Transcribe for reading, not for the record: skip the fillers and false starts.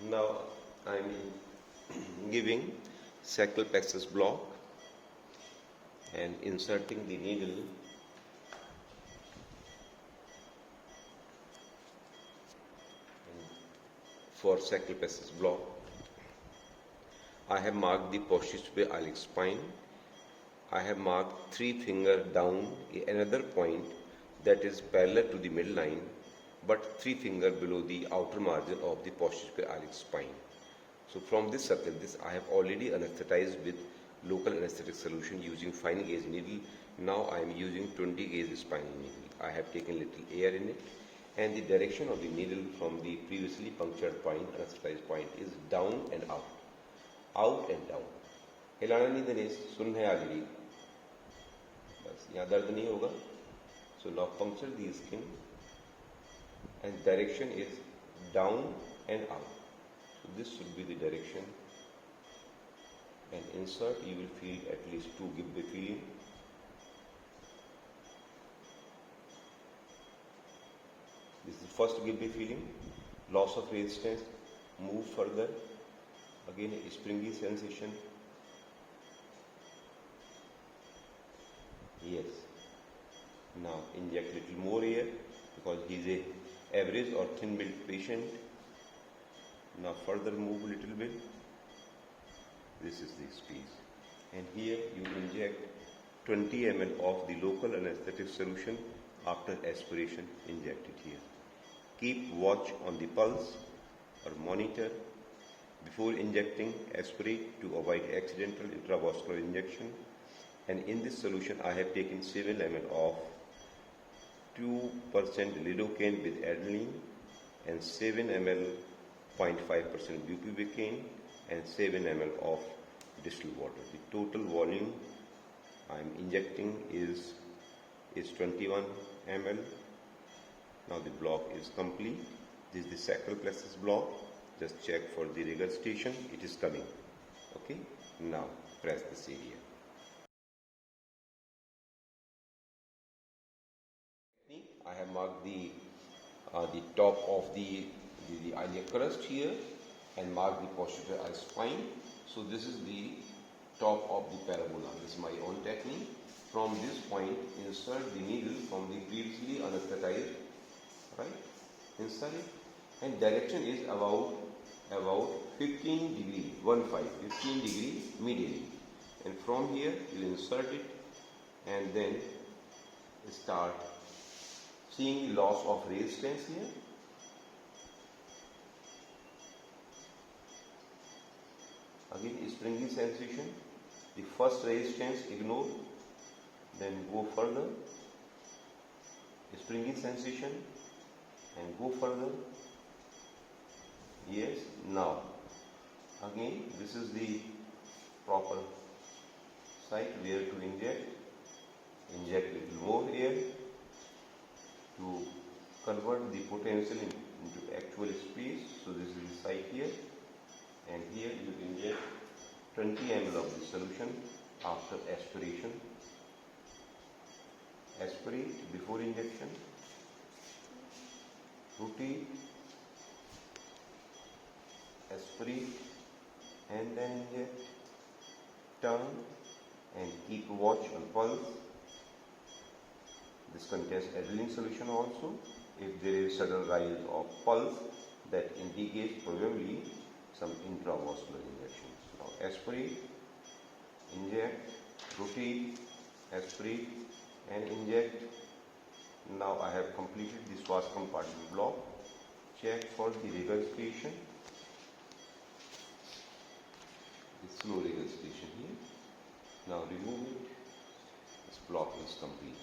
Now I am giving sacral plexus block and inserting the needle for sacral plexus block. I have marked the posterior iliac spine. I have marked 3 finger down another point that is parallel to the midline but 3 finger below the outer margin of the posterior iliac spine. So from this circle, I have already anesthetized with local anesthetic solution using fine gauge needle. Now I am using 20 gauge spinal needle. I have taken little air in it, and the direction of the needle from the previously punctured point, anesthetized point, is down and out and down. हिलाना नहीं देने, सुन है already, बस यहाँ दर्द नहीं होगा. So now puncture the skin and direction is down and out. So this should be the direction, and insert, you will feel at least 2 Gibbe feeling. This is the first Gibbe feeling, loss of resistance, move further, again a springy sensation. Yes. Now inject little more air because he is a average or thin built patient. Now further move a little bit. This is the space, and here you inject 20 ml of the local anesthetic solution. After aspiration, inject it here. Keep watch on the pulse or monitor. Before injecting, aspirate to avoid accidental intravascular injection. And in this solution, I have taken 7 ml of 2% lidocaine with adrenaline and 7 ml 0.5% bupivacaine and 7 ml of distilled water. The total volume I am injecting is 21 ml. Now the block is complete. This is the sacral plexus block. Just check for the regurgitation. It is coming. Okay. Now press this area. I have marked the top of the iliac crust here and marked the posterior iliac spine. So this is the top of the parabola. This is my own technique. From this point, insert the needle from the previously anesthetized, right? Insert it, and direction is about 15 degree, 15 degree medially. And from here, you insert it, and then start seeing the loss of resistance here. Again, springy sensation. The first resistance ignore, then go further. Springy sensation and go further. Yes. Now, again, this is the proper site where to inject. Inject little more air to convert the potential into actual space. So this is the site here, and here you inject 20 ml of the solution after aspiration. Aspirate before injection, rotate, aspirate, and then inject, turn, and keep watch on pulse. This contains adrenaline solution also. If there is sudden rise of pulse, that indicates probably some intravascular injection. Now aspirate, inject, rotate, aspirate, and inject. Now I have completed the Schwarz compartment block. Check for the regurgitation. The slow regurgitation here. Now remove it. This block is complete.